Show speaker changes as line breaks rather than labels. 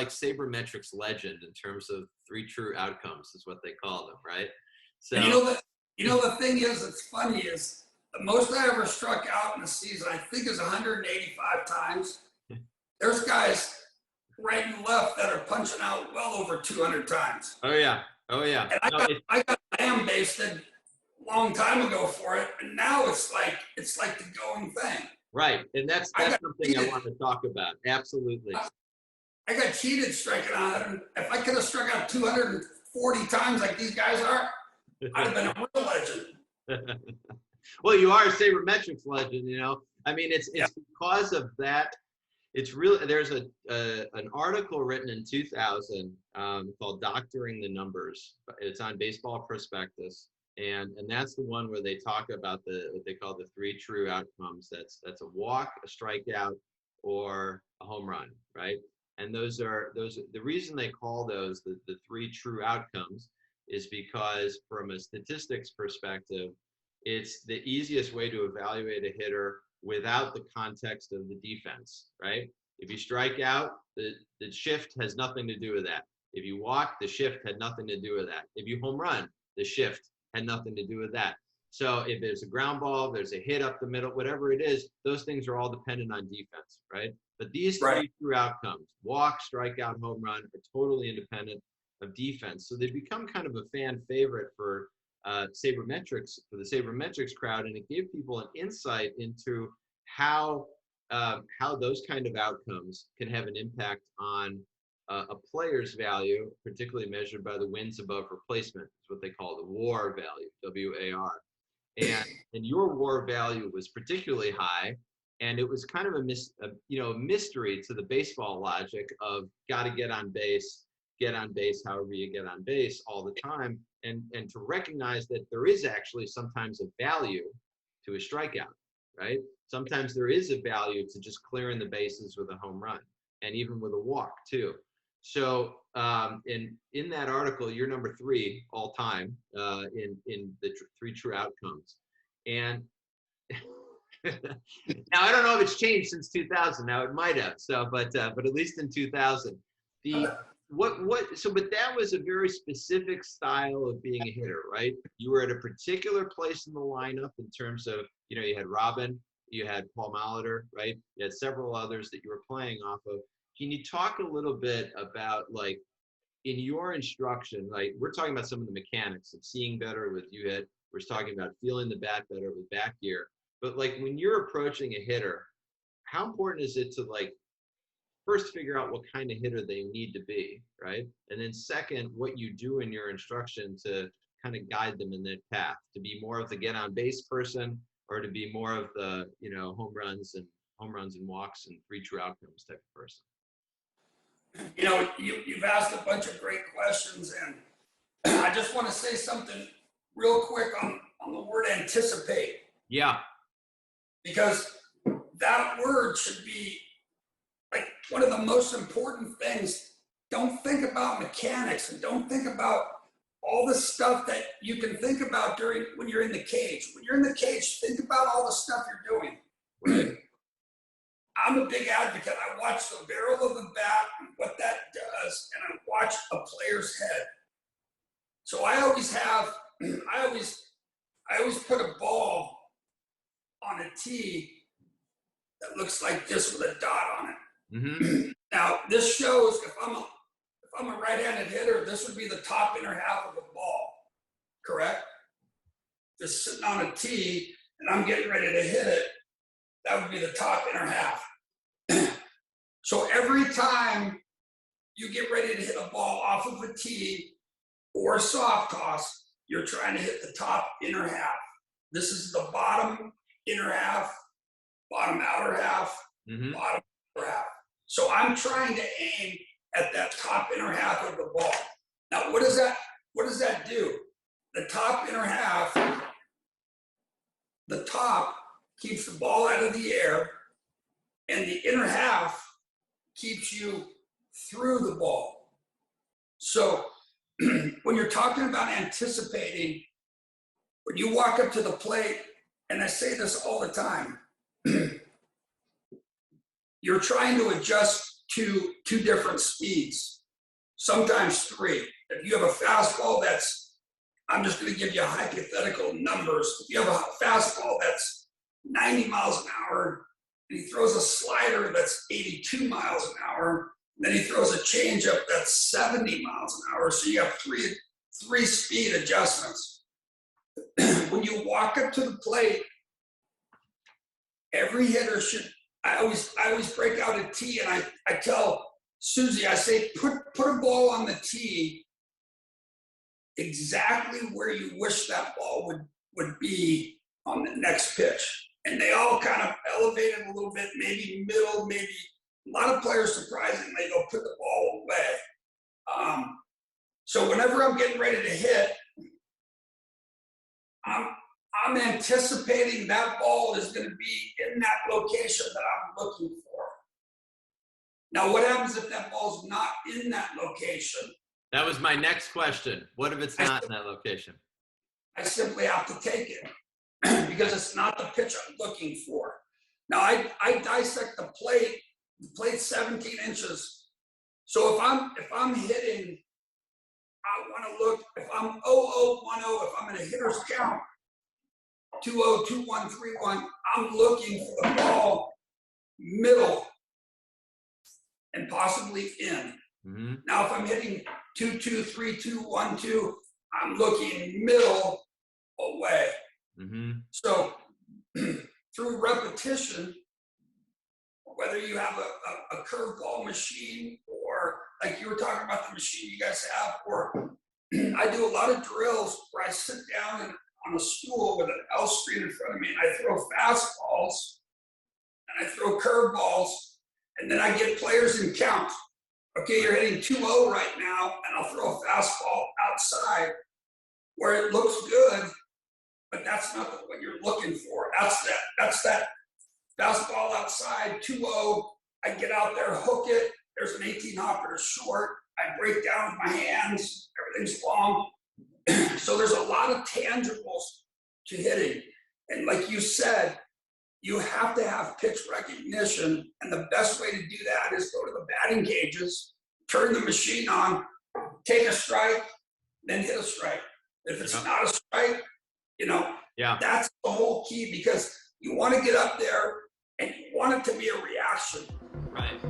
like sabermetrics legend in terms of 3 true outcomes is what they call them, right? So
and the thing is, it's funny is the most I ever struck out in a season, I think, is 185 times. There's guys right and left that are punching out well over 200 times.
Oh yeah.
And I got lamb basted a long time ago for it, and now it's like the going thing.
Right, and that's something I want to talk about. Absolutely.
I got cheated striking out, and if I could have struck out 240 times like these guys are, I'd have been a real legend.
Well, you are a sabermetrics legend, you know. I mean, it's because of that. It's really, there's an article written in 2000 called "Doctoring the Numbers." It's on Baseball Prospectus, and that's the one where they talk about what they call the 3 true outcomes. That's a walk, a strikeout, or a home run, right? And those are the reason they call those the 3 true outcomes is because from a statistics perspective, it's the easiest way to evaluate a hitter without the context of the defense, right? If you strike out, the shift has nothing to do with that. If you walk, the shift had nothing to do with that. If you home run, the shift had nothing to do with that. So if there's a ground ball, there's a hit up the middle, whatever it is, those things are all dependent on defense, right? But these 3 true outcomes, walk, strikeout, home run, are totally independent of defense. So they've become kind of a fan favorite for sabermetrics, for the sabermetrics crowd, and it gave people an insight into how those kind of outcomes can have an impact on a player's value, particularly measured by the wins above replacement. Is what they call the WAR value, WAR. And your WAR value was particularly high, and it was kind of a mystery to the baseball logic of got to get on base however you get on base all the time, and to recognize that there is actually sometimes a value to a strikeout, right? Sometimes there is a value to just clearing the bases with a home run, and even with a walk too. So in that article, you're number 3 all time in the 3 true outcomes. And now I don't know if it's changed since 2000. Now it might have. So, but at least in 2000, but that was a very specific style of being a hitter, right? You were at a particular place in the lineup in terms of, you had Robin, you had Paul Molitor, right? You had several others that you were playing off of. Can you talk a little bit about, like, in your instruction, like, we're talking about some of the mechanics of seeing better with uHIT. We're talking about feeling the bat better with Bat Geer. But, like, when you're approaching a hitter, how important is it to, like, first figure out what kind of hitter they need to be, right? And then second, what you do in your instruction to kind of guide them in that path, to be more of the get on base person, or to be more of the, home runs and walks and 3 true outcomes type of person.
You've asked a bunch of great questions, and I just want to say something real quick on the word anticipate.
Yeah.
Because that word should be like one of the most important things. Don't think about mechanics, and don't think about all the stuff that you can think about when you're in the cage. When you're in the cage, think about all the stuff you're doing.
Right.
I'm a big advocate. I watch the barrel of the bat and what that does, and I watch a player's head. So I always put a ball on a tee that looks like this with a dot on it.
Mm-hmm.
Now this shows if I'm a right-handed hitter, this would be the top inner half of the ball, correct? Just sitting on a tee and I'm getting ready to hit it, that would be the top inner half. So every time you get ready to hit a ball off of a tee or a soft toss, you're trying to hit the top inner half. This is the bottom inner half, bottom outer half,
mm-hmm.
bottom outer half. So I'm trying to aim at that top inner half of the ball. Now, what does that do? The top inner half, the top keeps the ball out of the air, and the inner half keeps you through the ball. So when you're talking about anticipating, when you walk up to the plate, and I say this all the time, you're trying to adjust two different speeds, sometimes three. If you have a fastball that's, I'm just going to give you hypothetical numbers. If you have a fastball that's 90 miles an hour, and he throws a slider that's 82 miles an hour, then he throws a changeup that's 70 miles an hour. So you have three speed adjustments. When you walk up to the plate, every hitter should, I always break out a tee, and I tell Susie, I say, put a ball on the tee exactly where you wish that ball would be on the next pitch. And they all kind of elevate it a little bit, maybe middle, maybe a lot of players surprisingly go put the ball away. So whenever I'm getting ready to hit, I'm anticipating that ball is going to be in that location that I'm looking for. Now, what happens if that ball's not in that location?
That was my next question. What if it's not in that location?
I simply have to take it because it's not the pitch I'm looking for. Now, I dissect the plate. The plate's 17 inches. So if I'm hitting, I want to look, if I'm 0-0-1-0, if I'm in a hitter's count, 2-0, 2-1, 3-1, I'm looking for the ball middle and possibly in.
Mm-hmm.
Now, if I'm hitting 2-2, 3-2, 1-2, I'm looking middle away.
Mm-hmm.
So through repetition, whether you have a curveball machine or like you were talking about the machine you guys have, or I do a lot of drills where I sit down on a stool with an L screen in front of me and I throw fastballs and I throw curveballs, and then I get players in count. Okay, you're hitting 2-0 right now, and I'll throw a fastball outside where it looks good, but that's not what you're looking for. That's that fastball outside, 2-0. I get out there, hook it. There's an 18 hopper to short. I break down with my hands. Everything's long. So there's a lot of tangibles to hitting. And like you said, you have to have pitch recognition. And the best way to do that is go to the batting cages, turn the machine on, take a strike, then hit a strike. If it's not a strike, that's the whole key, because you want to get up there and you want it to be a reaction.
Right.